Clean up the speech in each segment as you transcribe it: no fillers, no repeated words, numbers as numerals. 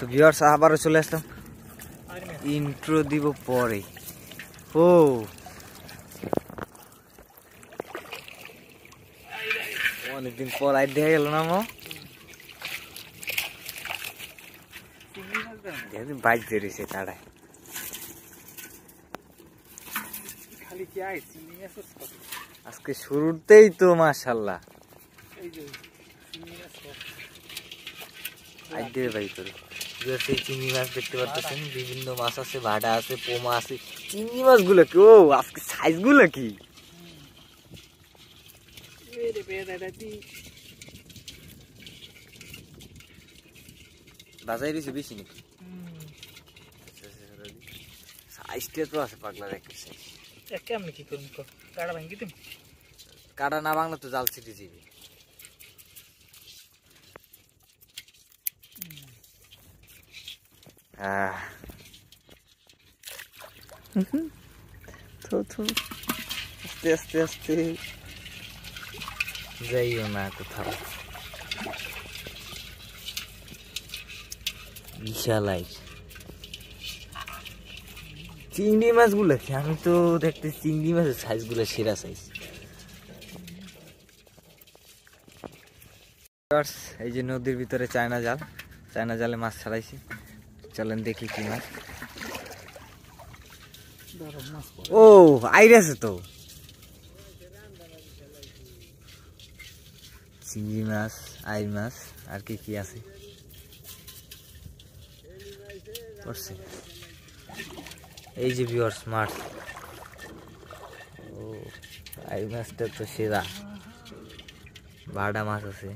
তো ভিউয়ার্স আবারও চলে আসলাম, ইন্ট্রো দিব পরে। ও অনেকদিন পর আইড দেখা গেল না মো, বাইক বেরিয়েছে তাড়ায়। আজকে শুরুতেই তো মাশাআল্লাহ আইডে ভাই করে সেই চিংড়ি মাছ দেখতে পাচ্ছেন, বিভিন্ন মাছ আছে, ভাড়া আছে, পোমা আছে। চিংড়ি মাছ গুলো কি, ও আজকে সাইজ গুলো কি বাজাই রয়েছে বেশি নাকি? সাইজটা তো আছে পাগলা একটা সাইজ। কেমন কি করুন, কাটা ভাঙ্গি তুমি? কাটা না ভাঙলে তো জাল ছিটে যাবে। আস্তে আস্তে আস্তে যাইও না কোথাও, বিশাল আইস চিংড়ি মাছ গুলো কি, আমি তো দেখতে চিংড়ি মাছের সাইজ গুলো সেরা সাইজ। এই যে নদীর ভিতরে চায়না জাল, চায়না জালে মাছ ছাড়াইছি, চলেন দেখি কি মাছ। ও আইরে আছে তো চিংড়ি মাছ, আইর মাছ, আর কি কি আছে করছে। এই যে ভিউয়ার্স মাছ, ও আইর মাছটা তো সেরা। ভাড়া মাছ আছে,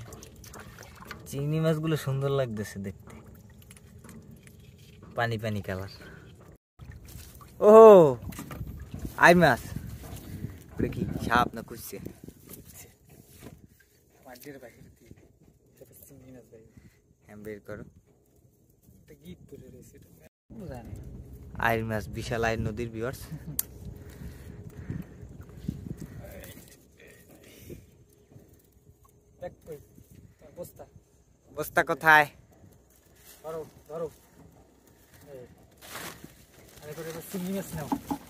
চিংড়ি মাছগুলো সুন্দর লাগতেছে দেখতে, পানি পানি কালার। ও আই মাছ কি সাপ না খুঁজছে? হ্যাঁ বের করো। আইর মাছ, বিশাল আইর নদীর ভিউয়ার্স। বস্তা কোথায়?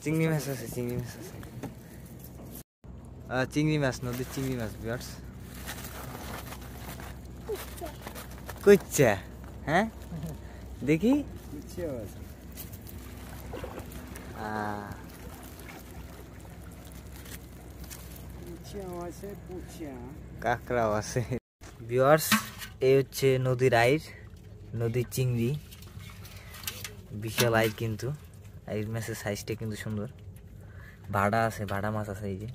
চিংড়ি মাছ আছে, চিংড়ি মাছ আছে, চিংড়ি মাছ, নদীর চিংড়ি মাছ ভিউয়ার্স। কুচ্চা, হ্যাঁ দেখি কাঁকড়াও আছে ভিউয়ার্স। এই হচ্ছে নদীর আইর, নদীর চিংড়ি, বিশাল আইর। কিন্তু আইর মাছের সাইজটা কিন্তু সুন্দর। ভাড়া আছে, ভাড়া মাছ আছে এই যে।